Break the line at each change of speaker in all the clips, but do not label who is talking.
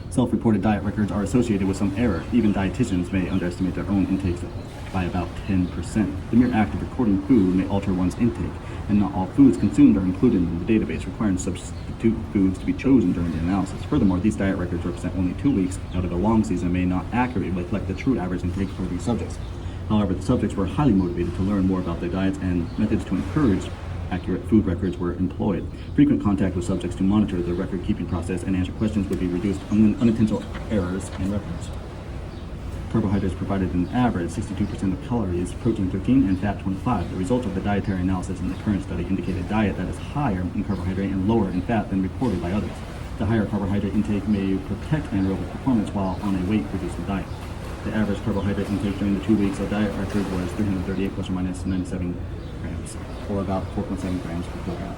Self-reported diet records are associated with some error. Even dietitians may underestimate their own intakes by about 10%. The mere act of recording food may alter one's intake, and not all foods consumed are included in the database, requiring substitute foods to be chosen during the analysis. Furthermore, these diet records represent only 2 weeks out of a long season and may not accurately reflect the true average intake for these subjects. However, the subjects were highly motivated to learn more about their diets, and methods to encourage accurate food records were employed. Frequent contact with subjects to monitor the record-keeping process and answer questions would be reduced unintentional errors in records. Carbohydrates provided an average 62% of calories, protein 13, and fat 25. The results of the dietary analysis in the current study indicate a diet that is higher in carbohydrate and lower in fat than reported by others. The higher carbohydrate intake may protect anaerobic performance while on a weight-reducing diet. The average carbohydrate intake during the 2 weeks of diet record was 338 plus or minus 97 grams, or about 4.7 grams per kilogram.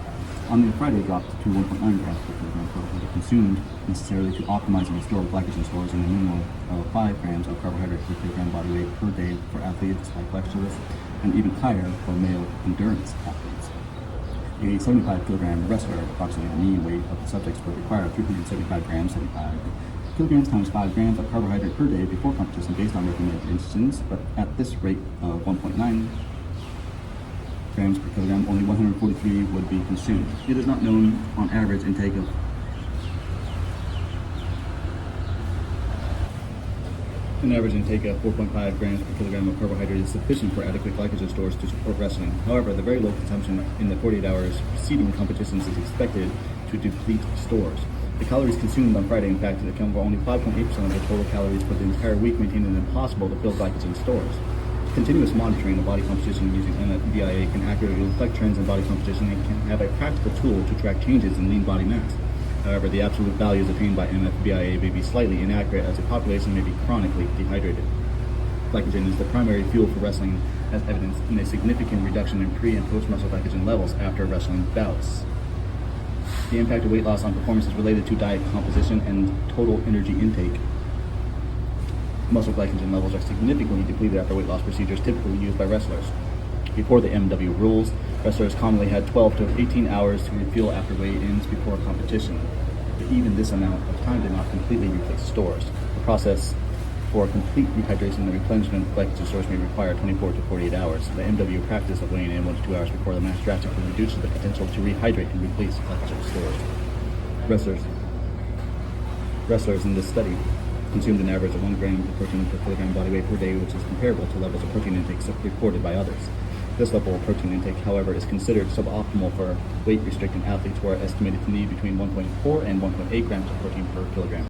On the Friday, dropped to 1.9 grams per kilogram carbohydrate consumed, necessarily to optimize and restore glycogen stores in a minimum of 5 grams of carbohydrate per kilogram body weight per day for athletes, high flexionists, and even higher for male endurance athletes. A 75 kilogram wrestler, approximately the mean weight of the subjects, would require 375 grams, 75 kilograms times 5 grams of carbohydrate per day before competition based on recommended instances, but at this rate of 1.9 grams per kilogram, only 143 would be consumed. It is not known on average intake of An average intake of 4.5 grams per kilogram of carbohydrate is sufficient for adequate glycogen stores to support wrestling. However, the very low consumption in the 48 hours preceding competitions is expected to deplete stores. The calories consumed on Friday, in fact, account for only 5.8% of the total calories for the entire week, making it impossible to fill glycogen stores. Continuous monitoring of body composition using MFBIA can accurately reflect trends in body composition and can have a practical tool to track changes in lean body mass. However, the absolute values attained by MFBIA may be slightly inaccurate, as the population may be chronically dehydrated. Glycogen is the primary fuel for wrestling, as evidenced in a significant reduction in pre- and post-muscle glycogen levels after wrestling bouts. The impact of weight loss on performance is related to diet composition and total energy intake. Muscle glycogen levels are significantly depleted after weight loss procedures typically used by wrestlers. Before the MW rules, wrestlers commonly had 12 to 18 hours to refuel after weigh-ins before competition. But even this amount of time did not completely replace stores. The process for complete rehydration and replenishment of glycogen stores may require 24 to 48 hours. The MW practice of weighing in 1 to 2 hours before the match drastically reduces the potential to rehydrate and replace glycogen stores. Wrestlers in this study consumed an average of 1 gram of protein per kilogram body weight per day, which is comparable to levels of protein intake reported by others. This level of protein intake, however, is considered suboptimal for weight-restricting athletes who are estimated to need between 1.4 and 1.8 grams of protein per kilogram.